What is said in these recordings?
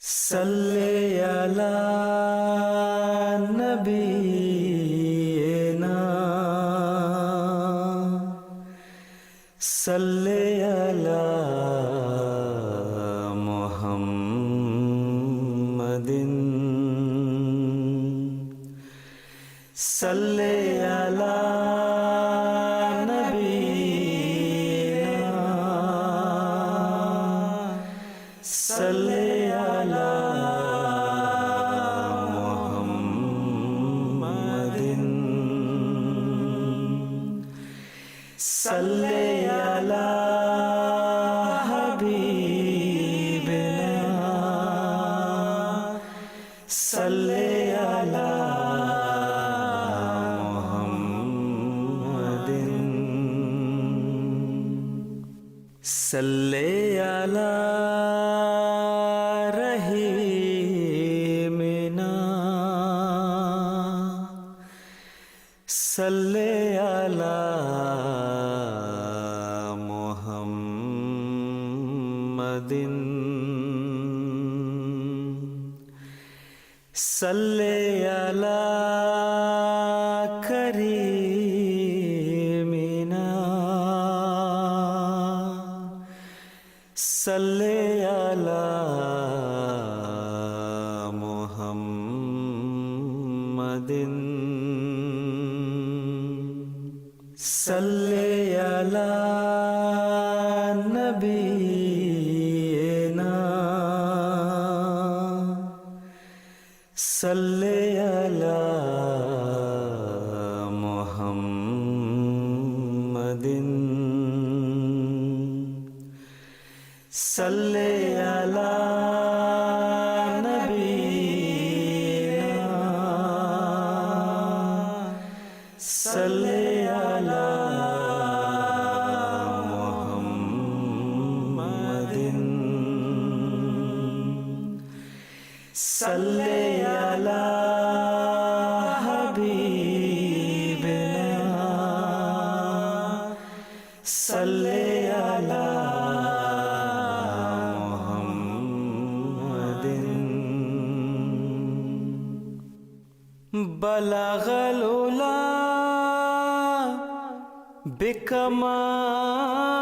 सल्ले अला नबीना सल्ले अला मुहम्मदिन सल्ले अला नबीना सल्ले अला मुहम्मदिन सल्ले अला हबीबिना सल्ले अला मुहम्मदिन सल्ले अला रहीमिना सल्ले अला मुहम्मदिन सल्ले अला करीमिना सल्ले अला मुहम्मदिन सल्ले अला नबीना सल्ले अला मुहम्मदिन सल्ले अला नबीना सल्ले अला मुहम्मदिन सल्ले अला हबीबिना सल्ले अला बलगल उला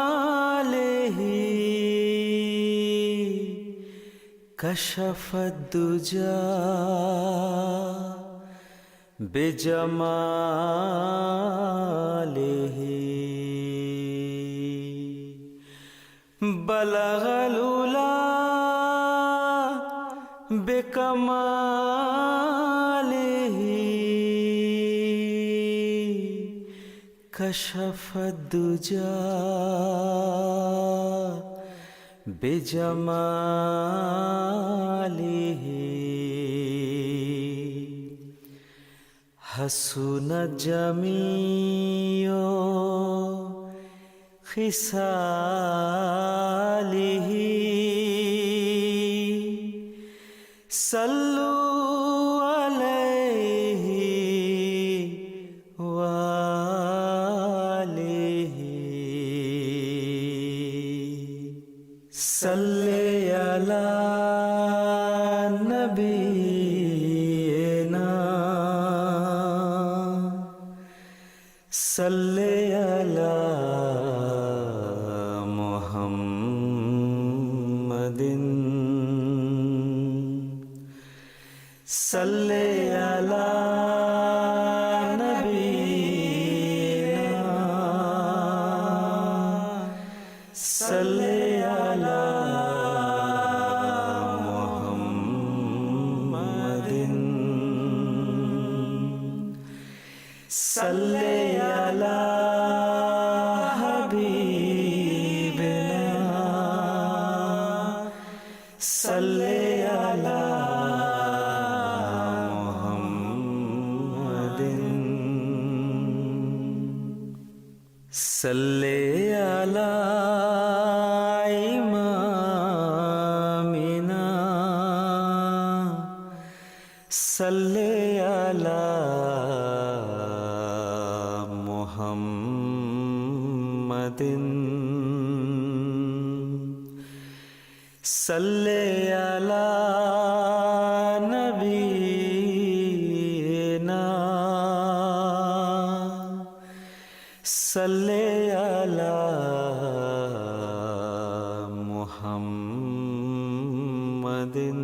बिकमालिही कशफत दुजा बिजमालिही बलगल उला बिकमालिही कशफत दुजा बिजमालिही हसुनत जमीओ खिसालिही सल्लु अलैहि वालिही सल्ले अला नबीना सल्ले अला मुहम्मदिन सल्ले अला नबीना सल्ले अला मुहम्मदिन सल्ले अला हबीबिना सल्ले अला सल्ले अला इमामिना सल्ले अला मुहम्मदिन सल्ले अला नबीना सल्ले अला मुहम्मदिन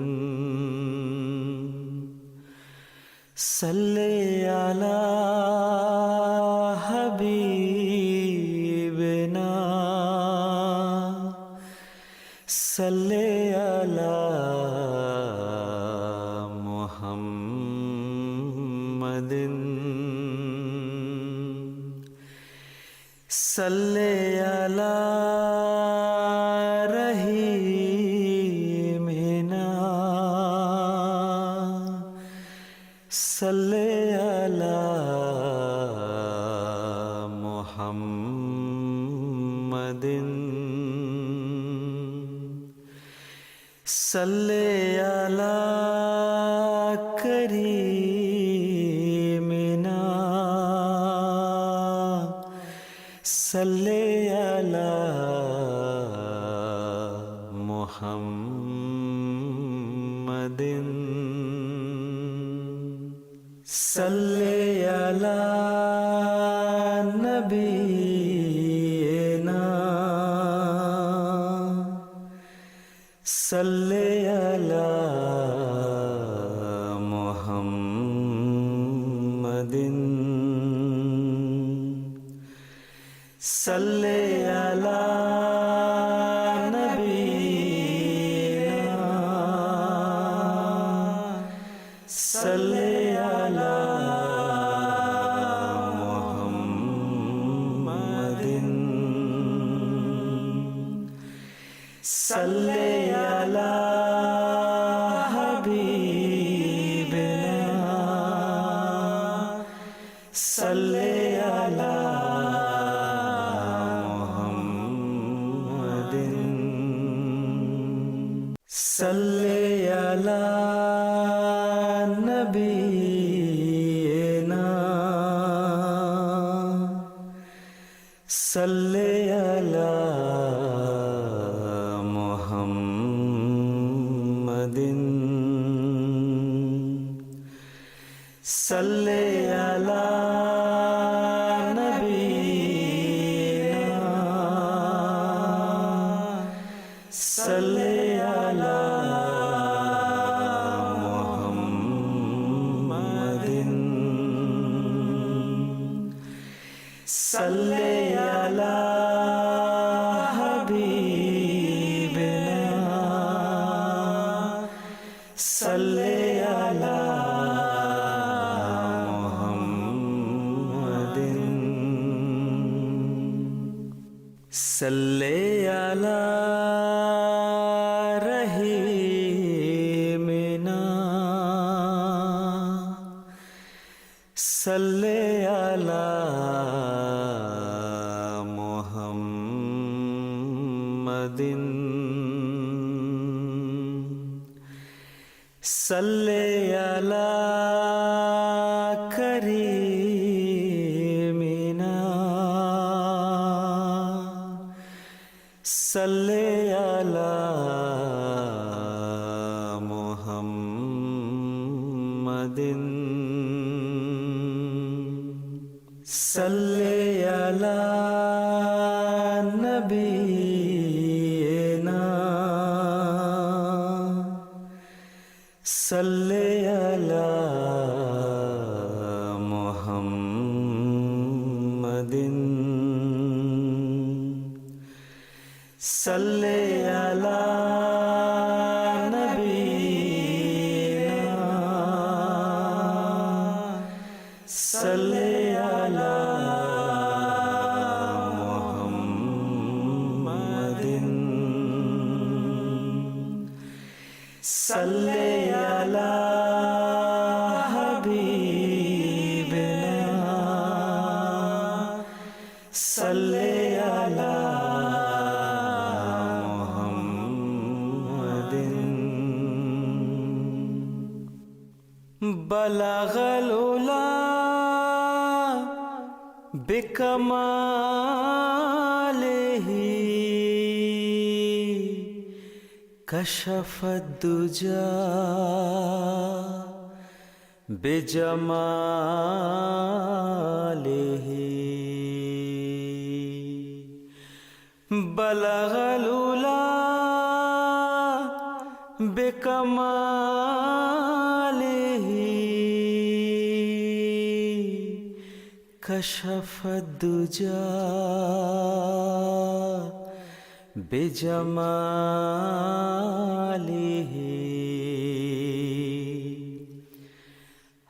सल्ले अला हबीबना सल्ले अला मुहम्मदिन सल्ले अला रहीमिना सल्ले अला मुहम्मदिन सल्ले अला करीमिना सल्ले अला मुहम्मदिन सल्ले अला नबीना सल्ले अला मुहम्मदिन सल्ले अला नबीना सल्ले अला मुहम्मदिन सल्ले अला हबीबना सल्ले अला सल्ले अला नबीना सल्ले अला मुहम्मदिन सल्ले अला नबीना सल्ले अला मुहम्मदिन सल्ले अला हबीबना सल्ले अला मुहम्मदिन सल्ले अला रहीमिना सल्ले अला मुहम्मदिन सल्ले अला करीमिना सल्ले अला मुहम्मदिन सल्ले अला नबीना सल्ले अला मुहम्मदिन सल्ले अला नबीना सल्ले अला मुहम्मदिन सल्ले अला हबीबना सल्ले अला बलगल उला बिकमालिही كشف الدجى بجماله بلغ العلا بكماله كشف الدجى بجماله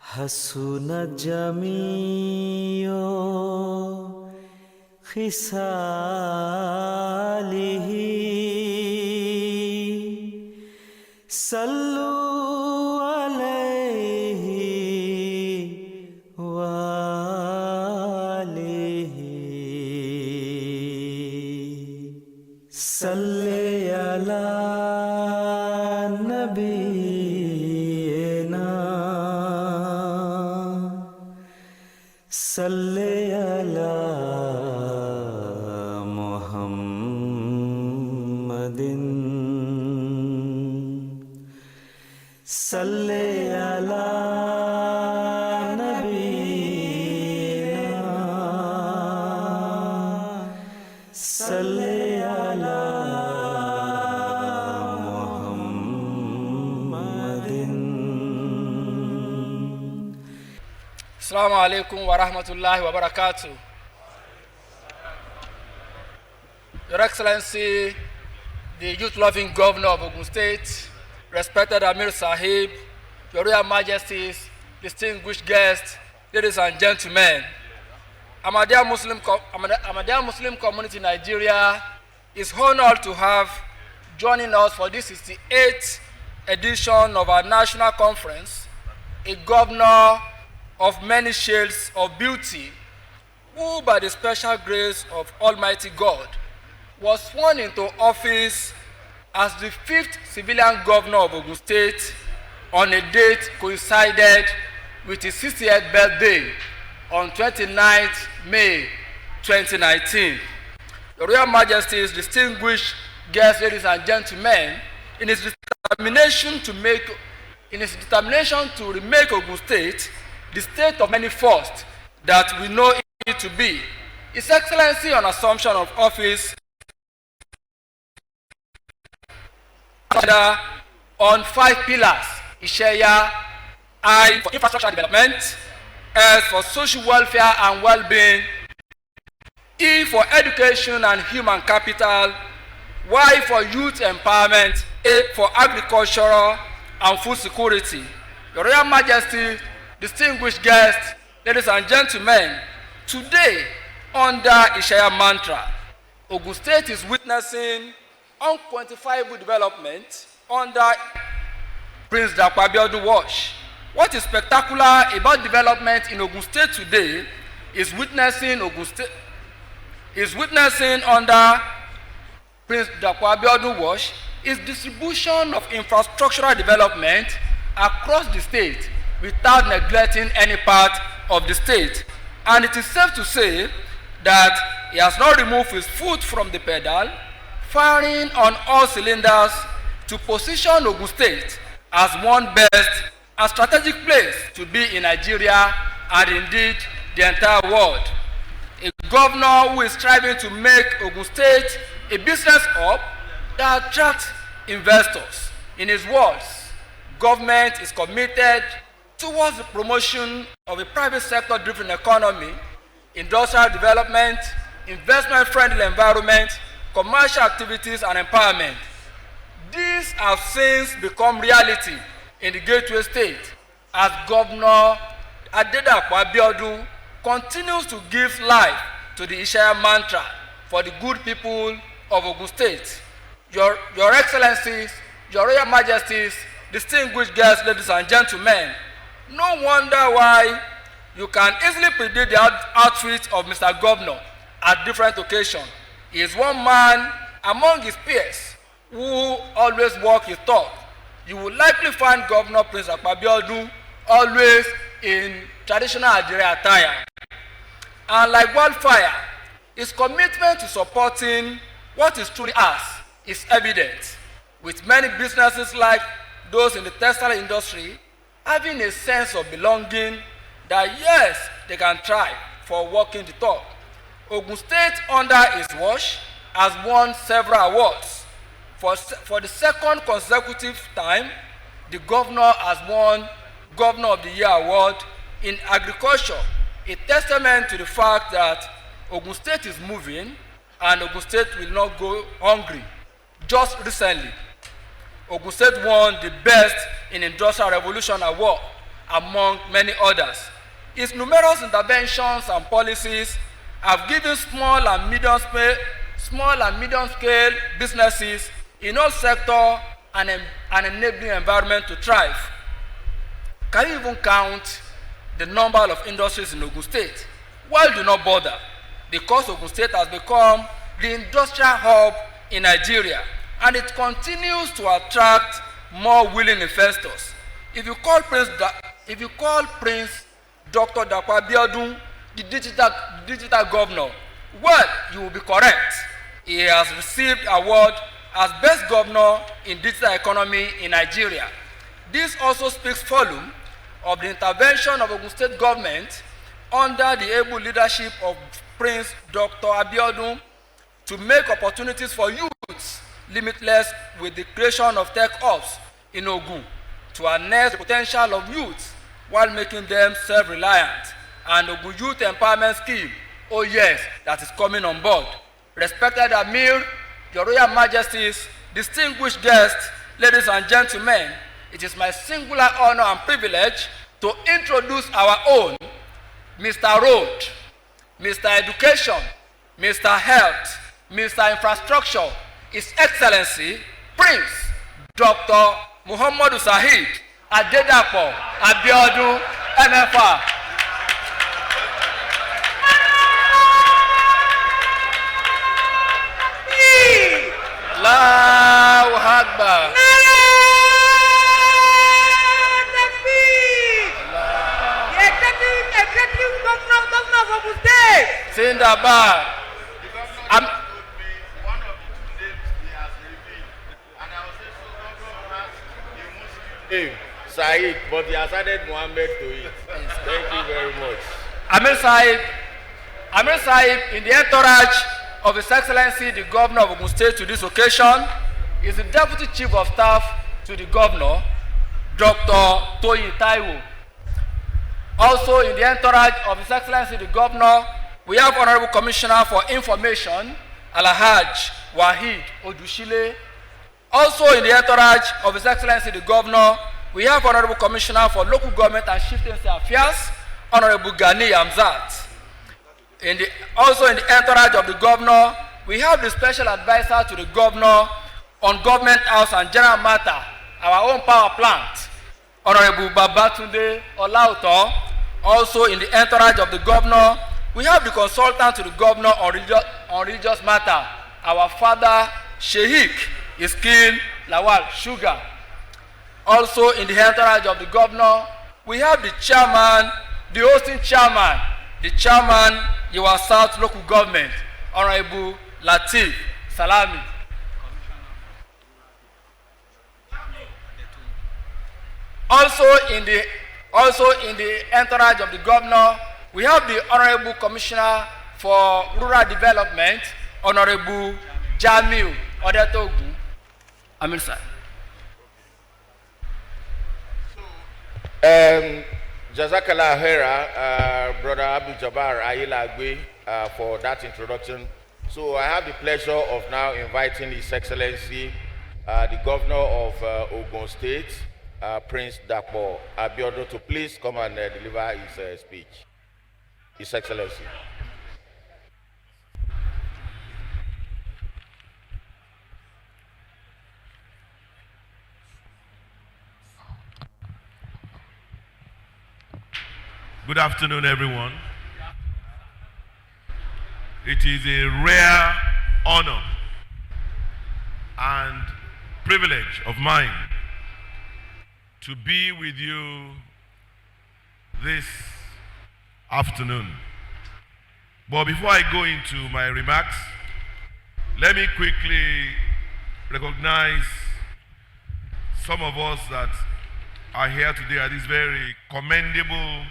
حسنت جميع خصاله صلوا عليه وآله صل على نبينا صل على محمد صل على نبينا صل على محمد. Assalamu alaikum wa rahmatullahi wa barakatuh. Your Excellency, the youth-loving Governor of Ogun State, respected Amir Sahib, Your Royal Majesties, distinguished guests, ladies and gentlemen, Ahmadiyya Muslim community in Nigeria is honored to have joining us for this 68th edition of our national conference, a governor of many shades of beauty, who by the special grace of Almighty God was sworn into office as the 5th civilian governor of Ogun State on a date coincided with his 60th birthday on 29th May 2019. Your Royal Majesty's distinguished guests, ladies and gentlemen, in his determination to remake Ogun State the state of many firsts that we know it to be, His Excellency, on assumption of office, on 5 pillars: Isheya, I for infrastructure development, S for social welfare and well-being, E for education and human capital, Y for youth empowerment, A for agricultural and food security. Your Royal Majesty, distinguished guests, ladies and gentlemen, today, under Ishaya mantra, Ogun State is witnessing unquantifiable development under Prince DAPO ABIODUN watch. What is spectacular about development in Ogun State today is witnessing under Prince DAPO ABIODUN watch is distribution of infrastructural development across the state without neglecting any part of the state. And it is safe to say that he has not removed his foot from the pedal, firing on all cylinders to position Ogun State as one best and strategic place to be in Nigeria and indeed the entire world. A governor who is striving to make Ogun State a business hub that attracts investors. In his words, government is committed towards the promotion of a private sector-driven economy, industrial development, investment-friendly environment, commercial activities, and empowerment. These have since become reality in the Gateway State as Governor DAPO ABIODUN continues to give life to the Ishaya mantra for the good people of Ogun State. Your Excellencies, Your Royal Majesties, distinguished guests, ladies and gentlemen, no wonder why you can easily predict the outreach of Mr. Governor at different occasions. He is one man among his peers who always walk his talk. You will likely find Governor Prince DAPO ABIODUN always in traditional Nigerian attire. And like wildfire, his commitment to supporting what is truly us is evident. with many businesses like those in the textile industry having a sense of belonging that yes, they can try for walking the talk. Ogun State, under his watch, has won several awards. For the second consecutive time, the governor has won Governor of the Year award in agriculture, a testament to the fact that Ogun State is moving and Ogun State will not go hungry. Just recently, Ogun State won the Best in Industrial Revolution award, among many others. Its numerous interventions and policies have given small and medium scale businesses in all sectors an enabling environment to thrive. Can you even count the number of industries in Ogun State? Well, do not bother, because Ogun State has become the industrial hub in Nigeria, and it continues to attract more willing investors. If you call Prince Dr. DAPO ABIODUN the digital governor, well, you will be correct. He has received award as best governor in digital economy in Nigeria. This also speaks volume of the intervention of Ogun State government under the able leadership of Prince Dr. ABIODUN to make opportunities for youths limitless with the creation of tech hubs in Ogun to harness the potential of youths while making them self-reliant, and Ogun Youth Empowerment Scheme, oh yes, that is coming on board. Respected Amir, Your Royal Majesties, distinguished guests, ladies and gentlemen, it is my singular honor and privilege to introduce our own Mr. Road, Mr. Education, Mr. Health, Mr. Infrastructure, His Excellency, Prince Dr. Muhammadu Sahid Adedapo Abiodun, MFR. Allahu Akbar. Sindabad. One of the names he has revealed, and I was saying, so governor has a Muslim name, Said, but he has added Muhammad to it. Thank you very much. Amir Saib, in the entourage of His Excellency, the Governor of Ogun State to this occasion, is the Deputy Chief of Staff to the Governor, Dr. Toyin Taiwo. Also, in the entourage of His Excellency, the Governor, we have Honorable Commissioner for Information, Alhaj Wahid Odushile. Also, in the entourage of His Excellency, the Governor, we have Honorable Commissioner for Local Government and Chieftaincy Affairs, Honorable Gani Amzat. Also in the entourage of the Governor, we have the Special Advisor to the Governor on Government House and General Matter, our own power plant, Honorable Babatunde Olauto. Also in the entourage of the Governor, we have the Consultant to the Governor on religious matter, our Father Sheikh Iskil Lawal Sugar. Also in the entourage of the Governor, we have the Chairman, the hosting Chairman, the Chairman, Your South Local Government, Honorable Latif Salami. Also in the entourage of the Governor, we have the Honorable Commissioner for Rural Development, Honorable Jamiu Odetogun. Amir sir. Jazakallah Hera, Brother Abdul Jabbar Ayilagwe, for that introduction. So I have the pleasure of now inviting His Excellency, the Governor of Ogun State, Prince DAPO ABIODUN, to please come and deliver his speech. His Excellency. Good afternoon, everyone. It is a rare honor and privilege of mine to be with you this afternoon. But before I go into my remarks, let me quickly recognize some of us that are here today at this very commendable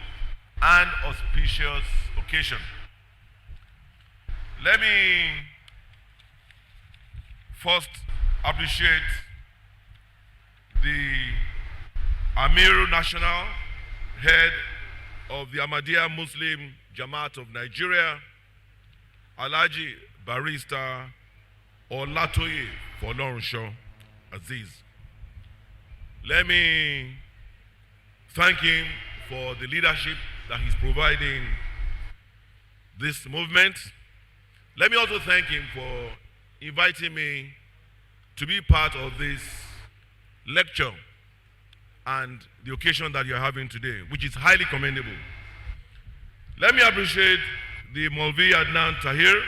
and auspicious occasion. Let me first appreciate the Amiru National, head of the Ahmadiyya Muslim Jama'at of Nigeria, Alhaji Barrister Olatoye Folorunsho Aziz. Let me thank him for the leadership that he's providing this movement. Let me also thank him for inviting me to be part of this lecture and the occasion that you're having today, which is highly commendable. Let me appreciate the Maulvi Adnan Tahir,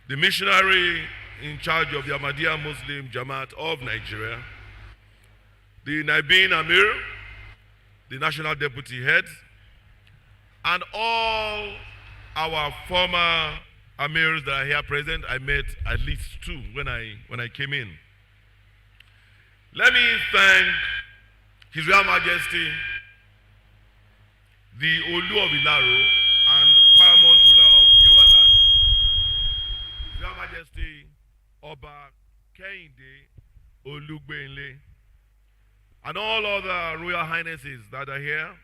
the missionary in charge of the Ahmadiyya Muslim Jama'at of Nigeria, the Naibin Amir, the national deputy head, and all our former Amirs that are here present. I met at least two when I came in. Let me thank His Royal Majesty, the Olu of Ilaro and paramount ruler of Yorubaland, His Royal Majesty Oba Kehinde Olugbenle, and all other Royal Highnesses that are here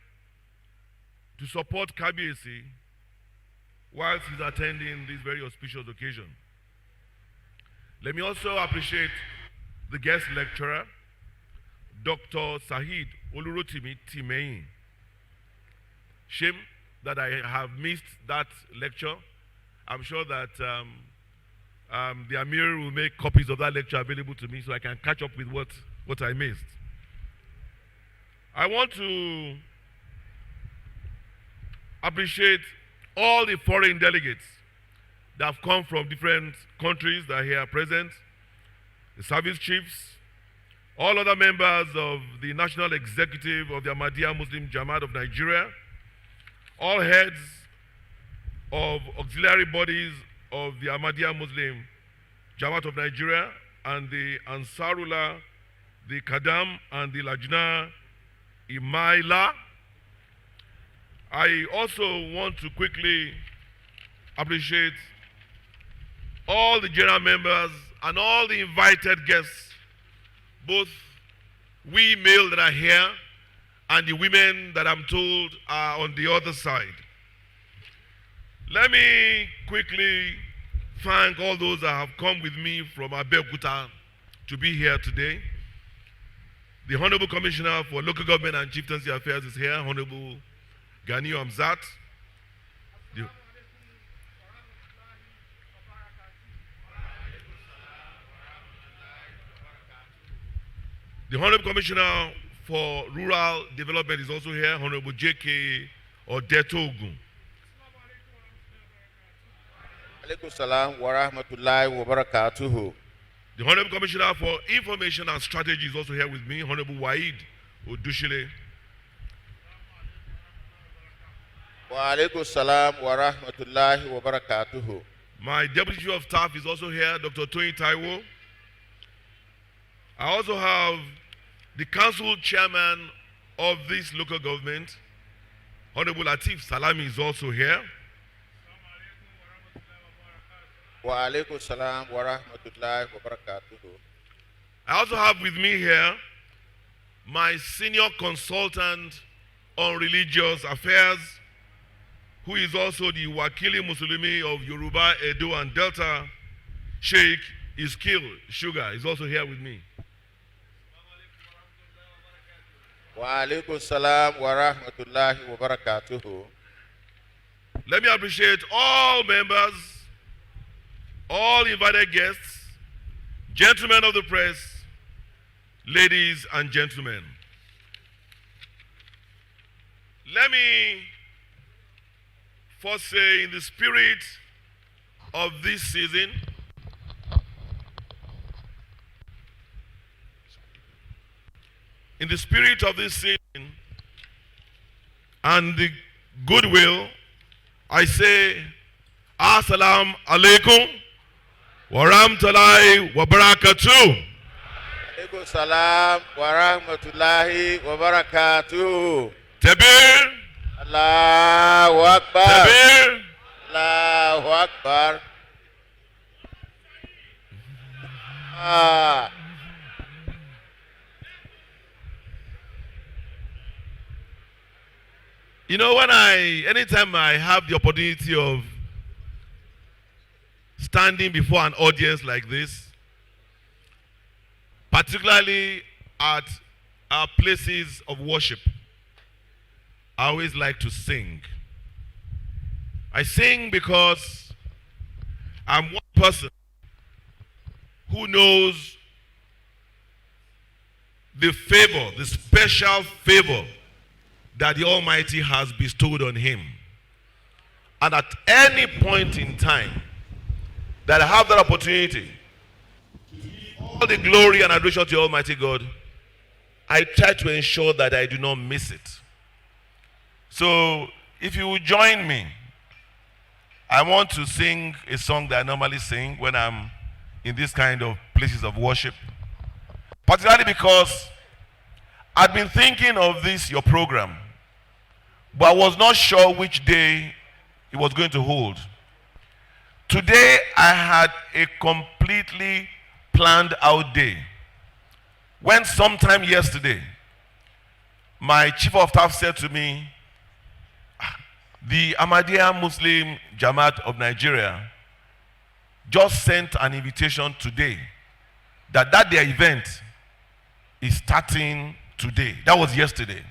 to support Kabiyesi whilst he's attending this very auspicious occasion. Let me also appreciate the guest lecturer, Dr. Saheed Olurotimi Timeyin. Shame that I have missed that lecture. I'm sure that the Amir will make copies of that lecture available to me so I can catch up with what I missed. I want to appreciate all the foreign delegates that have come from different countries that are here present, the service chiefs, all other members of the National Executive of the Ahmadiyya Muslim Jama'at of Nigeria, all heads of auxiliary bodies of the Ahmadiyya Muslim Jama'at of Nigeria, and the Ansarullah, the Kadam, and the Lajna Imaila. I also want to quickly appreciate all the general members and all the invited guests, both we male that are here and the women that I'm told are on the other side. Let me quickly thank all those that have come with me from Abeokuta to be here today. The Honorable Commissioner for Local Government and Chieftaincy Affairs is here, Honorable Gani Amzat. The Honorable Commissioner for Rural Development is also here, Honorable J.K. Odetogun. Alaikum salam wa rahmatullahi wa barakatuhu. The Honorable Commissioner for Information and Strategy is also here with me, Honorable Waid Odushile. Wa alaikum salam wa rahmatullahi wa barakatuhu. My Deputy Chief of Staff is also here, Dr. Tony Taiwo. I also have the Council Chairman of this local government, Honorable Latif Salami, is also here. Wa alaikum salam wa rahmatullahi wa barakatuhu. I also have with me here my senior consultant on religious affairs, who is also the Wakili Muslimi of Yoruba, Edo, and Delta, Sheikh Iskil Sugar, is also here with me. Wa alaikum salam wa rahmatullahi wa barakatuhu. Let me appreciate all members, all invited guests, gentlemen of the press, ladies and gentlemen. Let me first say, in the spirit of this season, and the goodwill, I say, Assalamu alaikum wa rahmatullahi wa barakatuh. Alaikum salam wa rahmatullahi wa barakatuh. Tabir. Allahu Akbar. Tabir. Allahu Akbar. You know, anytime I have the opportunity of standing before an audience like this, particularly at our places of worship, I always like to sing. I sing because I'm one person who knows the favor, the special favor that the Almighty has bestowed on him. And at any point in time that I have that opportunity to give all the glory and adoration to Almighty God, I try to ensure that I do not miss it. So if you will join me, I want to sing a song that I normally sing when I'm in this kind of places of worship. Particularly because I've been thinking of this, your program, but I was not sure which day it was going to hold. Today, I had a completely planned out day. When sometime yesterday, my chief of staff said to me, the Ahmadiyya Muslim Jama'at of Nigeria just sent an invitation today that their event is starting today. That was yesterday.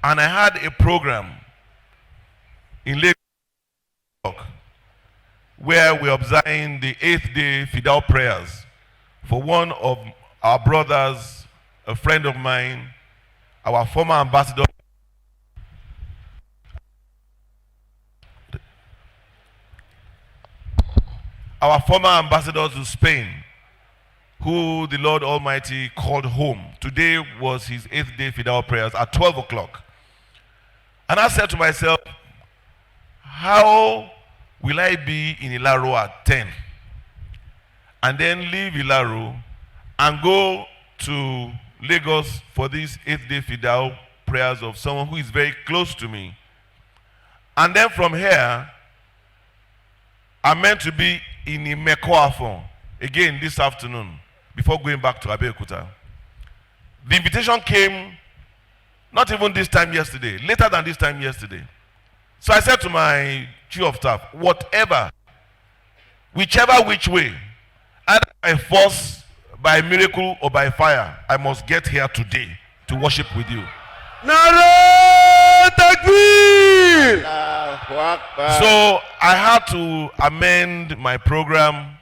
And I had a program in Lagos where we're observing the 8th day Fidal prayers for one of our brothers, a friend of mine, our former ambassador, to Spain, who the Lord Almighty called home. Today was his 8th day Fidal prayers at 12 o'clock. And I said to myself, how will I be in Ilaro at 10? And then leave Ilaro and go to Lagos for these 8th day Fidal prayers of someone who is very close to me. And then from here, I'm meant to be in Imekoafon again this afternoon before going back to Abeokuta. The invitation came not even this time yesterday, later than this time yesterday. So I said to my chief of staff, whichever which way, either by force, by miracle, or by fire, I must get here today to worship with you. Nara Takbir! So I had to amend my program.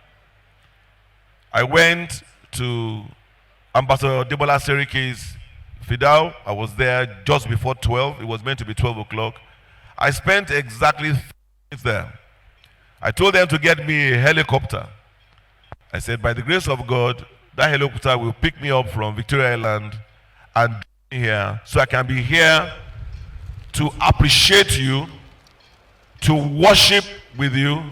I went to Ambassador Debola Serike's Fidal. I was there just before 12. It was meant to be 12 o'clock. I spent exactly 3 minutes there. I told them to get me a helicopter. I said, by the grace of God, that helicopter will pick me up from Victoria Island and bring me here so I can be here to appreciate you, to worship with you,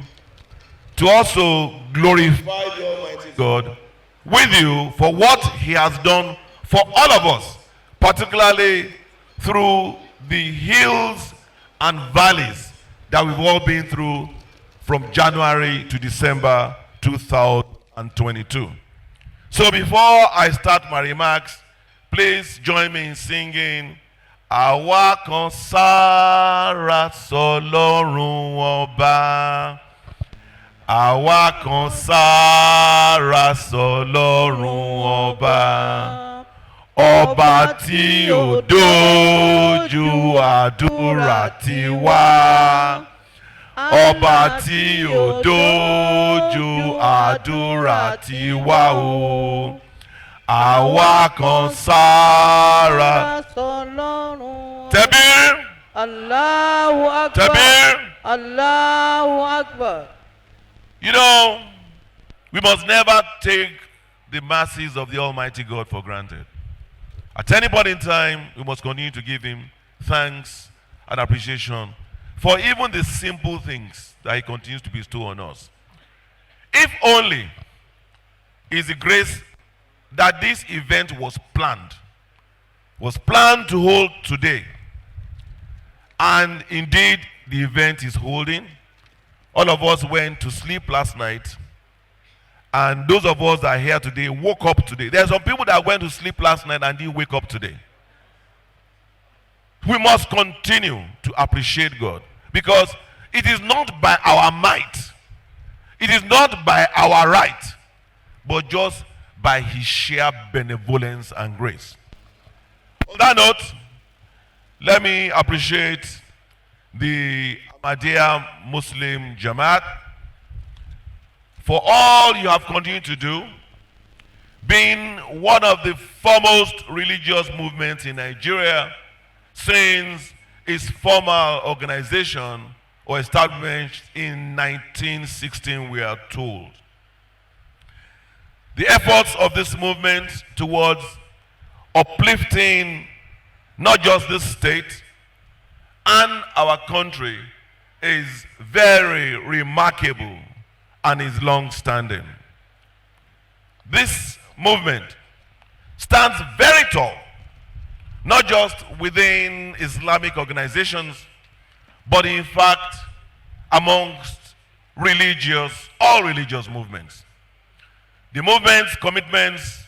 to also glorify the Almighty God with you for what He has done for all of us, particularly through the hills and valleys that we've all been through from January to December 2022. So before I start my remarks, please join me in singing Àwa kan sára sọ́lọ́run ọba. Àwa kan sára sọ́lọ́run ọba. Ọba tí ò dójú àdúrà tiwa. Ọba tí ò dójú àdúrà tiwa o. Àwa kan sára. Tabir. Allahu Akbar. Tabir. Allahu Akbar. You know, we must never take the mercies of the Almighty God for granted. At any point in time, we must continue to give Him thanks and appreciation for even the simple things that He continues to bestow on us. If only is the grace that this event was planned to hold today. And indeed, the event is holding. All of us went to sleep last night. And those of us that are here today woke up today. There are some people that went to sleep last night and didn't wake up today. We must continue to appreciate God, because it is not by our might, it is not by our right, but just by his sheer benevolence and grace. On that note, let me appreciate the Ahmadiyya Muslim Jama'at for all you have continued to do, being one of the foremost religious movements in Nigeria since its formal organization or establishment in 1916, we are told. The efforts of this movement towards uplifting not just this state and our country is very remarkable and is long-standing. This movement stands very tall, not just within Islamic organizations, but in fact amongst all religious movements. The movement's commitments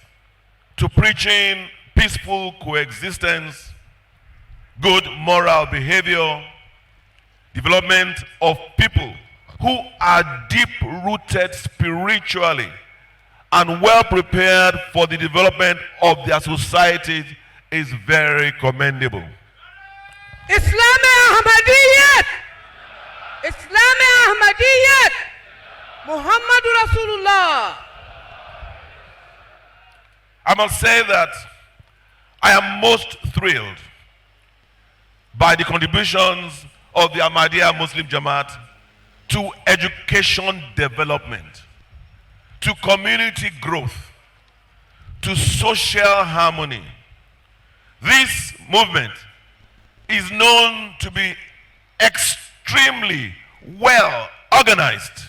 to preaching peaceful coexistence, good moral behavior, development of people who are deep-rooted spiritually and well-prepared for the development of their society is very commendable. Islam Ahmadiyya! Islam Ahmadiyya! Muhammadur Rasulullah! I must say that I am most thrilled by the contributions of the Ahmadiyya Muslim Jama'at to education development, to community growth, to social harmony. This movement is known to be extremely well organized,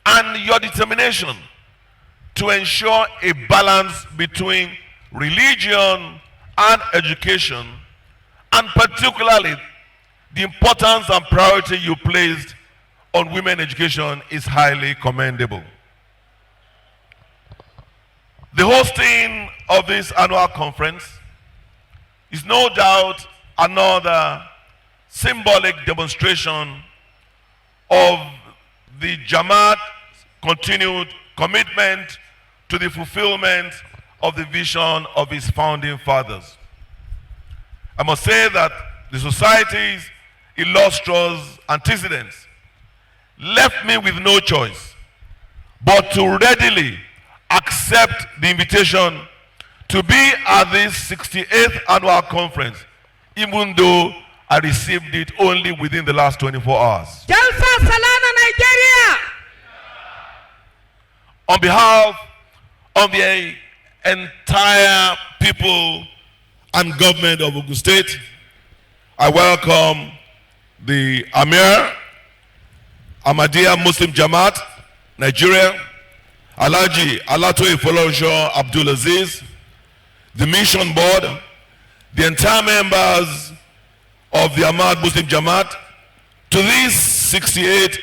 and your determination to ensure a balance between religion and education, and particularly the importance and priority you placed on women education, is highly commendable. The hosting of this annual conference is no doubt another symbolic demonstration of the Jama'at's continued commitment to the fulfillment of the vision of its founding fathers. I must say that the society's illustrious antecedents left me with no choice but to readily accept the invitation to be at this 68th annual conference, even though I received it only within the last 24 hours. JALSA SALANA, Nigeria! On behalf of the entire people and government of Ogun State, I welcome the Amir, Ahmadiyya Muslim Jama'at, Nigeria, Alhaji Alato Ifolosho Abdulaziz, the mission board, the entire members of the Ahmad Muslim Jama'at to this 68th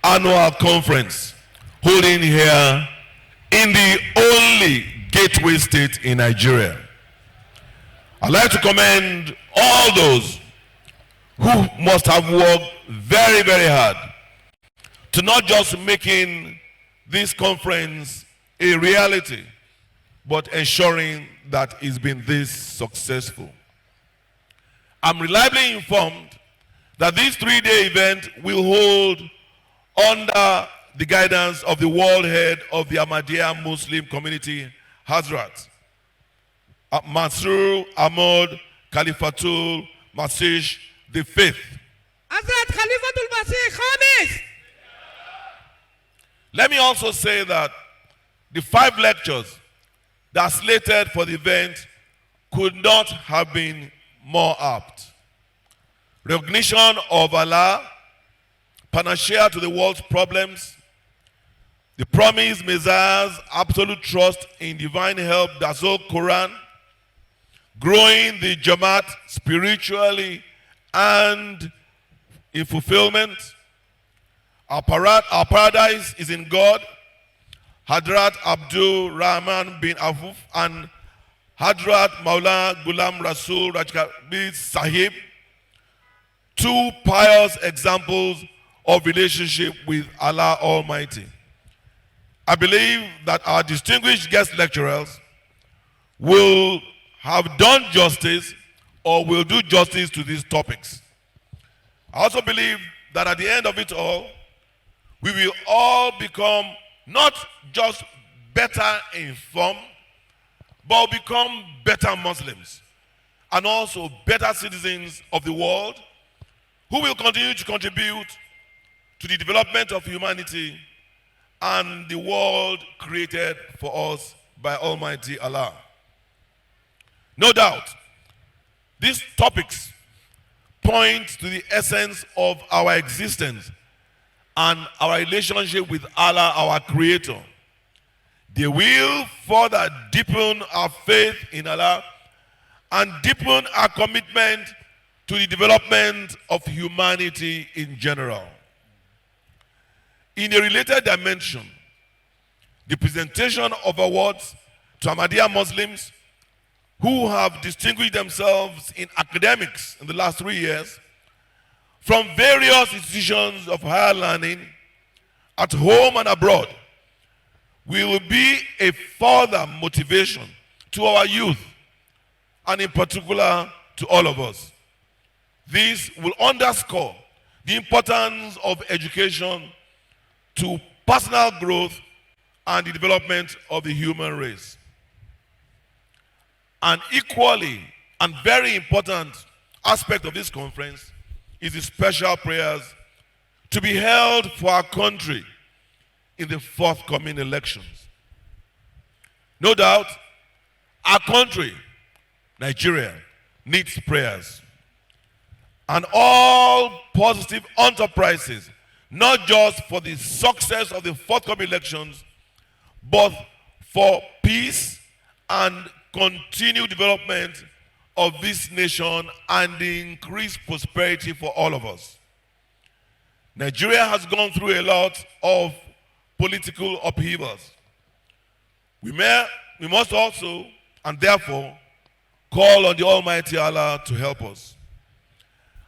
annual conference holding here in the only gateway state in Nigeria. I'd like to commend all those who must have worked very, very hard to not just making this conference a reality, but ensuring that it's been this successful. I'm reliably informed that this 3-day event will hold under the guidance of the world head of the Ahmadiyya Muslim community, Hazrat Mansur Ahmad Khalifatul Masih the Fifth. Hazrat Khalifatul Masih Khamis! Let me also say that the 5 lectures that are slated for the event could not have been more apt. Recognition of Allah, panacea to the world's problems, the promised Messiah's absolute trust in divine help, the whole Quran, growing the Jama'at spiritually and in fulfillment. Our paradise is in God. Hadrat Abdul Rahman bin Afuf and Hadrat Maulana Ghulam Rasul Rajkabi Sahib, two pious examples of relationship with Allah Almighty. I believe that our distinguished guest lecturers will have done justice or will do justice to these topics. I also believe that at the end of it all, we will all become not just better informed, but become better Muslims and also better citizens of the world who will continue to contribute to the development of humanity and the world created for us by Almighty Allah. No doubt, these topics point to the essence of our existence and our relationship with Allah, our Creator. They will further deepen our faith in Allah and deepen our commitment to the development of humanity in general. In a related dimension, the presentation of awards to Ahmadiyya Muslims who have distinguished themselves in academics in the last 3 years from various institutions of higher learning at home and abroad will be a further motivation to our youth and in particular to all of us. This will underscore the importance of education to personal growth and the development of the human race. An equally and very important aspect of this conference is the special prayers to be held for our country in the forthcoming elections. No doubt, our country, Nigeria, needs prayers. And all positive enterprises, not just for the success of the forthcoming elections, but for peace and continued development of this nation and the increased prosperity for all of us. Nigeria has gone through a lot of political upheavals. We must also, and therefore, call on the Almighty Allah to help us.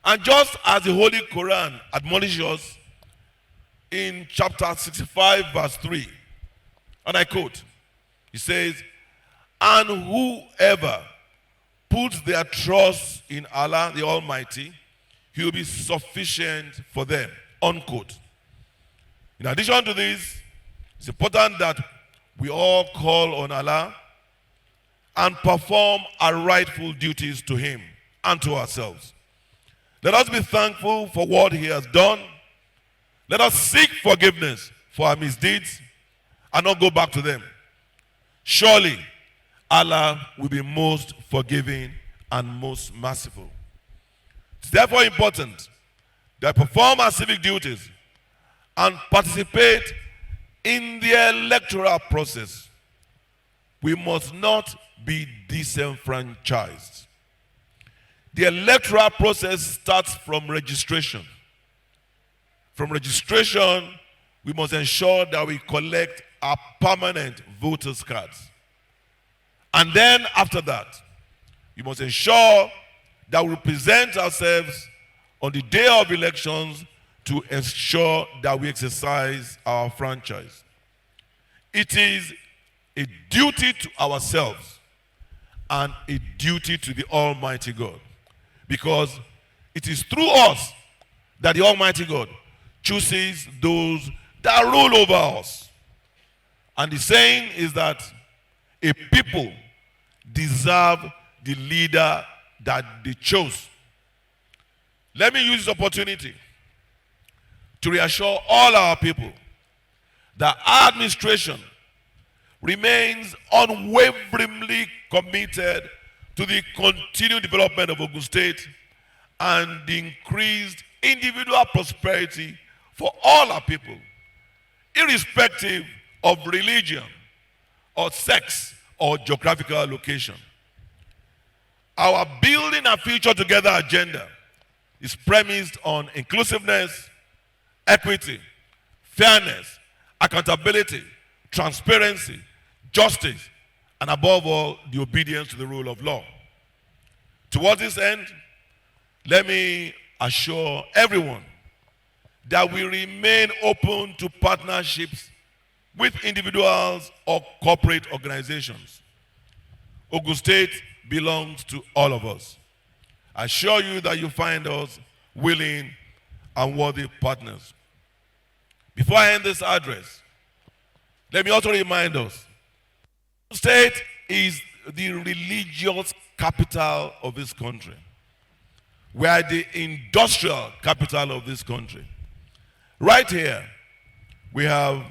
And just as the Holy Quran admonishes us in chapter 65, verse 3, and I quote, it says, "And whoever puts their trust in Allah, the Almighty, He will be sufficient for them," unquote. In addition to this, it's important that we all call on Allah and perform our rightful duties to Him and to ourselves. Let us be thankful for what He has done. Let us seek forgiveness for our misdeeds and not go back to them. Surely, Allah will be most forgiving and most merciful. It's therefore important that we perform our civic duties and participate in the electoral process. We must not be disenfranchised. The electoral process starts from registration. From registration, we must ensure that we collect our permanent voters' cards. And then after that, we must ensure that we present ourselves on the day of elections to ensure that we exercise our franchise. It is a duty to ourselves and a duty to the Almighty God, because it is through us that the Almighty God chooses those that rule over us. And the saying is that a people deserve the leader that they chose. Let me use this opportunity to reassure all our people that our administration remains unwaveringly committed to the continued development of Ogun State and the increased individual prosperity for all our people, irrespective of religion or sex or geographical location. Our Building a Future Together agenda is premised on inclusiveness, equity, fairness, accountability, transparency, justice, and above all, the obedience to the rule of law. Towards this end, let me assure everyone that we remain open to partnerships with individuals or corporate organizations. Ogun State belongs to all of us. I assure you that you find us willing and worthy partners. Before I end this address, let me also remind us, Ogun State is the religious capital of this country. We are the industrial capital of this country. Right here, we have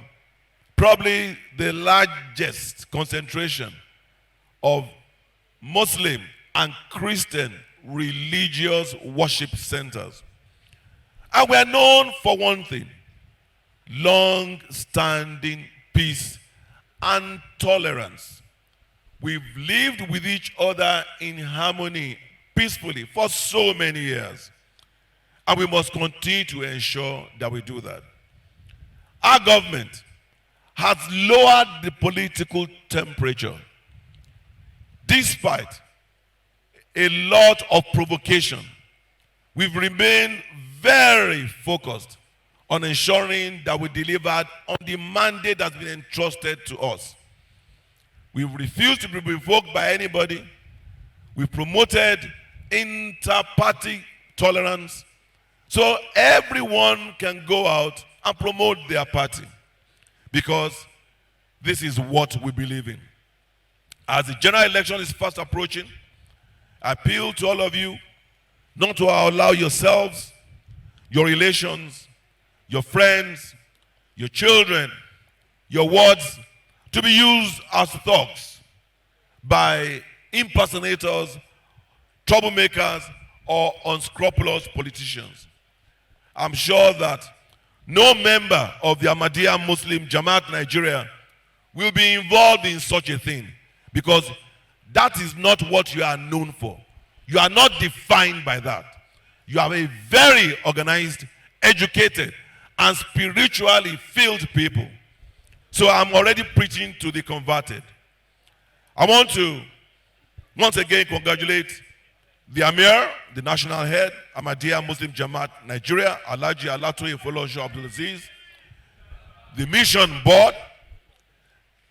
probably the largest concentration of Muslim and Christian religious worship centers. And we are known for one thing: long-standing peace and tolerance. We've lived with each other in harmony peacefully for so many years. And we must continue to ensure that we do that. Our government has lowered the political temperature despite a lot of provocation. We've remained very focused on ensuring that we delivered on the mandate that's been entrusted to us. We've refused to be provoked by anybody. We've promoted inter-party tolerance so everyone can go out and promote their party, because this is what we believe in. As the general election is fast approaching, I appeal to all of you not to allow yourselves, your relations, your friends, your children, your words to be used as thugs by impersonators, troublemakers, or unscrupulous politicians. I'm sure that no member of the Ahmadiyya Muslim Jama'at Nigeria will be involved in such a thing, because that is not what you are known for. You are not defined by that. You are a very organized, educated, and spiritually filled people. So I'm already preaching to the converted. I want to once again congratulate the Amir, the national head, Ahmadiyya Muslim Jama'at Nigeria, Alhaji Alatoye Folosho Abdulaziz, the mission board,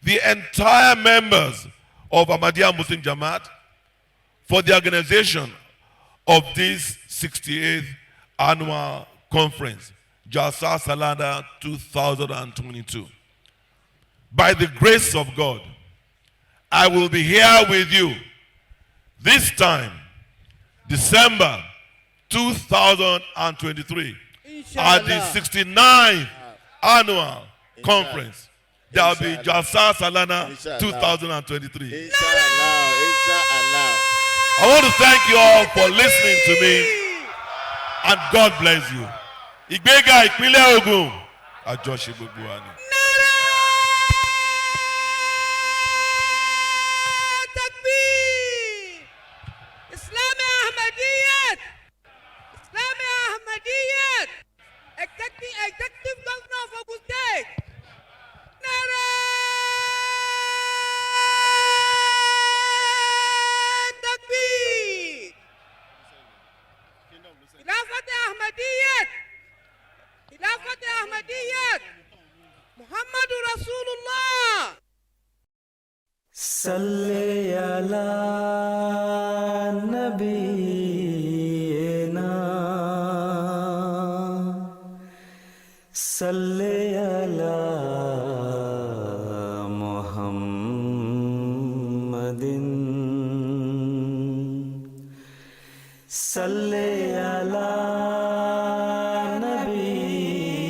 the entire members of Ahmadiyya Muslim Jama'at for the organization of this 68th annual conference, JALSA SALANA 2022. By the grace of God, I will be here with you this time, December 2023, at the 69th annual conference. There will be JALSA Salana 2023. I want to thank you all for listening to me, and God bless you. Ìgbéga ìpínlẹ̀ Ògùn, àjọṣe gbogbo wa ni. Executive Governor of Ogun State. Nara Takbir. Khilafat Ahmadiyyat. Khilafat Ahmadiyyat. Muhammadur Rasulullah. Salli ala Nabiyyina. Salli ala Muhammadin. Salli ala Nabiyyina.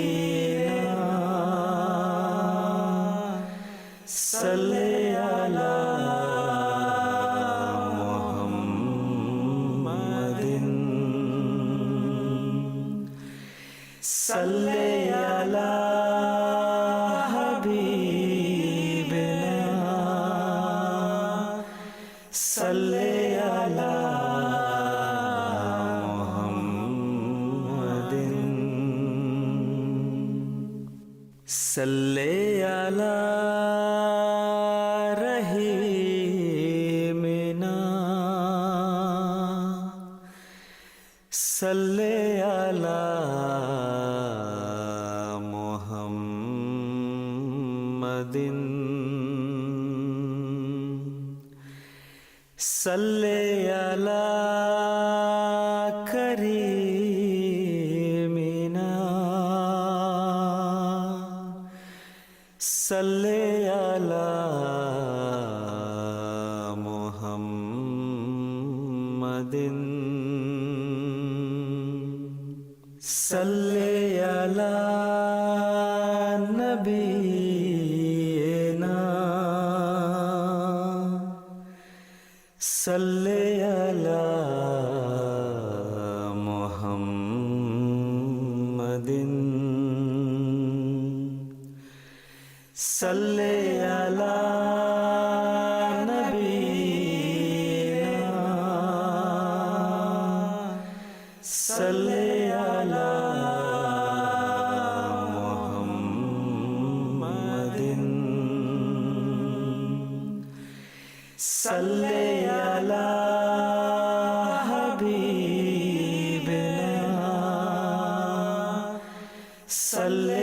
Salli ala Muhammadin. Salli ala salli ala Muhammadin, salli ala Rahimina, salli ala Muhammadin, salli ala Karimina, salli ala Muhammadin, salli ala Nabiyina, salli ala Muhammadin, salli ala Nabiyina, salli ala Muhammadin, salli ala Habibina, salli